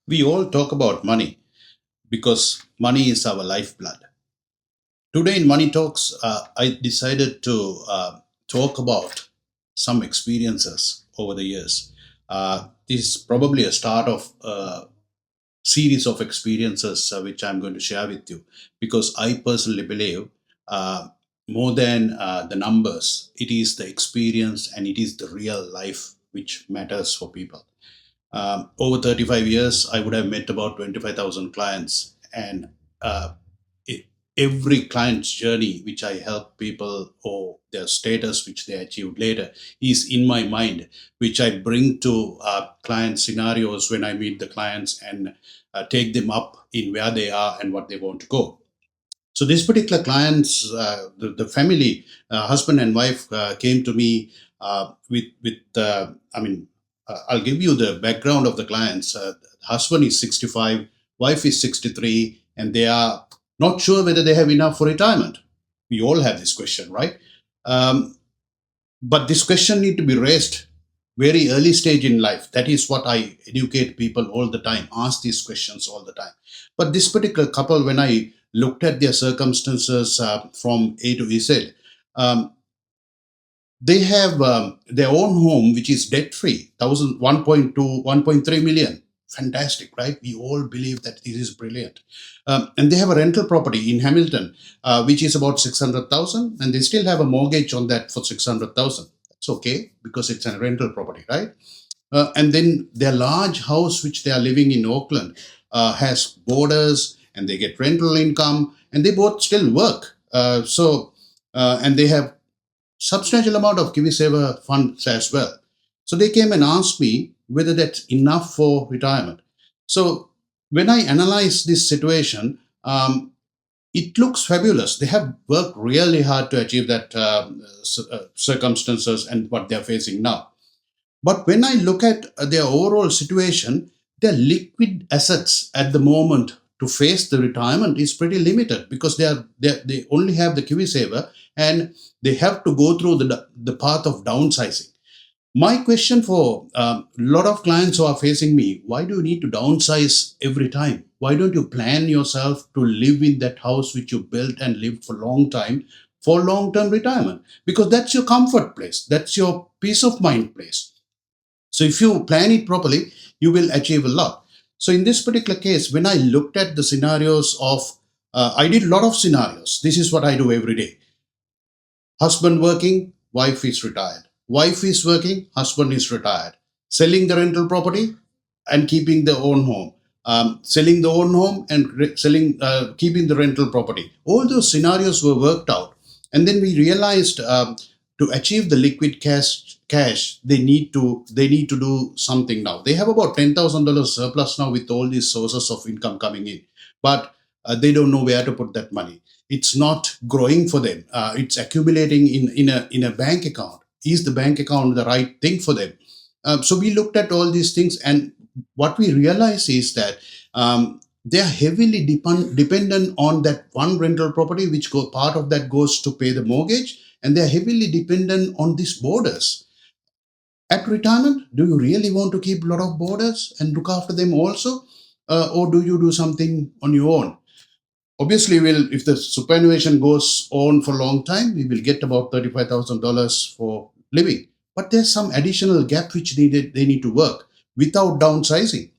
We all talk about money because money is our lifeblood. Today in Money Talks, I decided to talk about some experiences over the years. This is probably a start of a series of experiences which I'm going to share with you because I personally believe uh, more than the numbers, it is the experience and it is the real life which matters for people. Over 35 years, I would have met about 25,000 clients, and uh, e- every client's journey, which I help people or their status, which they achieved later, is in my mind, which I bring to client scenarios when I meet the clients and take them up in where they are and what they want to go. So this particular clients, the family, husband and wife, came to me with. I'll give you the background of the clients. Husband is 65, wife is 63, and they are not sure whether they have enough for retirement. We all have this question, right? Um, but this question need to be raised very early stage in life. That is what I educate people all the time. Ask these questions all the time. But this particular couple, when I looked at their circumstances from A to Z, um, they have their own home which is debt free, 1.2 1.3 million. Fantastic, right? We all believe that this is brilliant. And they have a rental property in Hamilton which is about 600,000, and they still have a mortgage on that for 600,000. That's okay because it's a rental property, right? And then their large house which they are living in Auckland has borders, and they get rental income, and they both still work. And they have substantial amount of KiwiSaver funds as well. So they came and asked me whether that's enough for retirement. So when I analyze this situation, it looks fabulous. They have worked really hard to achieve that circumstances and what they're facing now. But when I look at their overall situation, their liquid assets at the moment to face the retirement is pretty limited because they only have the KiwiSaver, and they have to go through the path of downsizing. My question for a lot of clients who are facing me: why do you need to downsize every time? Why don't you plan yourself to live in that house which you built and lived for a long time for long term retirement? Because that's your comfort place, that's your peace of mind place. So if you plan it properly, you will achieve a lot. So in this particular case, when I looked at the scenarios of, I did a lot of scenarios. This is what I do every day. Husband working, wife is retired. Wife is working, husband is retired. Selling the rental property and keeping their own home. Selling the own home and keeping the rental property. All those scenarios were worked out, and then we realized to achieve the liquid cash, they need to do something now. They have about $10,000 surplus now with all these sources of income coming in, but they don't know where to put that money. It's not growing for them. It's accumulating in a bank account. Is the bank account the right thing for them? So we looked at all these things, and what we realize is that they are heavily dependent on that one rental property, which part of that goes to pay the mortgage, and they are heavily dependent on these borders. At retirement, do you really want to keep a lot of borders and look after them also, or do you do something on your own? Obviously, will if the superannuation goes on for a long time, we will get about $35,000 for living. But there's some additional gap which they need to work without downsizing,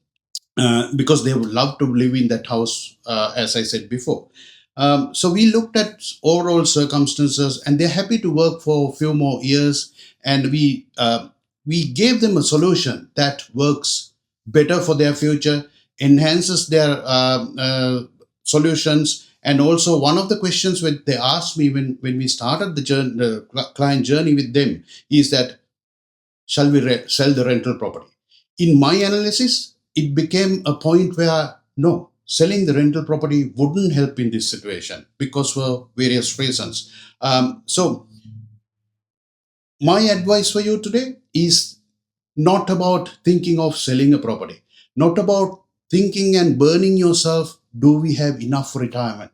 because they would love to live in that house, as I said before. So we looked at overall circumstances, and they're happy to work for a few more years, and we gave them a solution that works better for their future, enhances their solutions. And also, one of the questions when they asked me when we started the client journey with them is that, shall we sell the rental property? In my analysis, it became a point where no, selling the rental property wouldn't help in this situation because for various reasons. So, my advice for you today is not about thinking of selling a property, not about thinking and burning yourself. Do we have enough for retirement?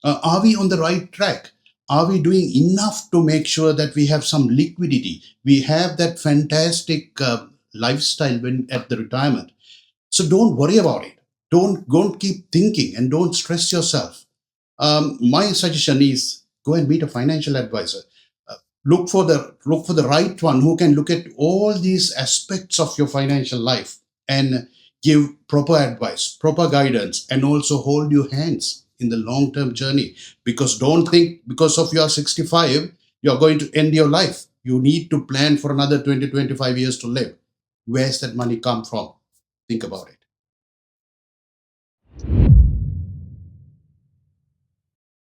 Are we on the right track? Are we doing enough to make sure that we have some liquidity? We have that fantastic lifestyle when at the retirement. So don't worry about it. Don't keep thinking and don't stress yourself. My suggestion is go and meet a financial advisor. Uh, look for the right one who can look at all these aspects of your financial life and give proper advice, proper guidance, and also hold your hands in the long term journey. Because don't think because of you are 65 you are going to end your life. You need to plan for another 20 25 years to live. Where's that money come from? Think about it.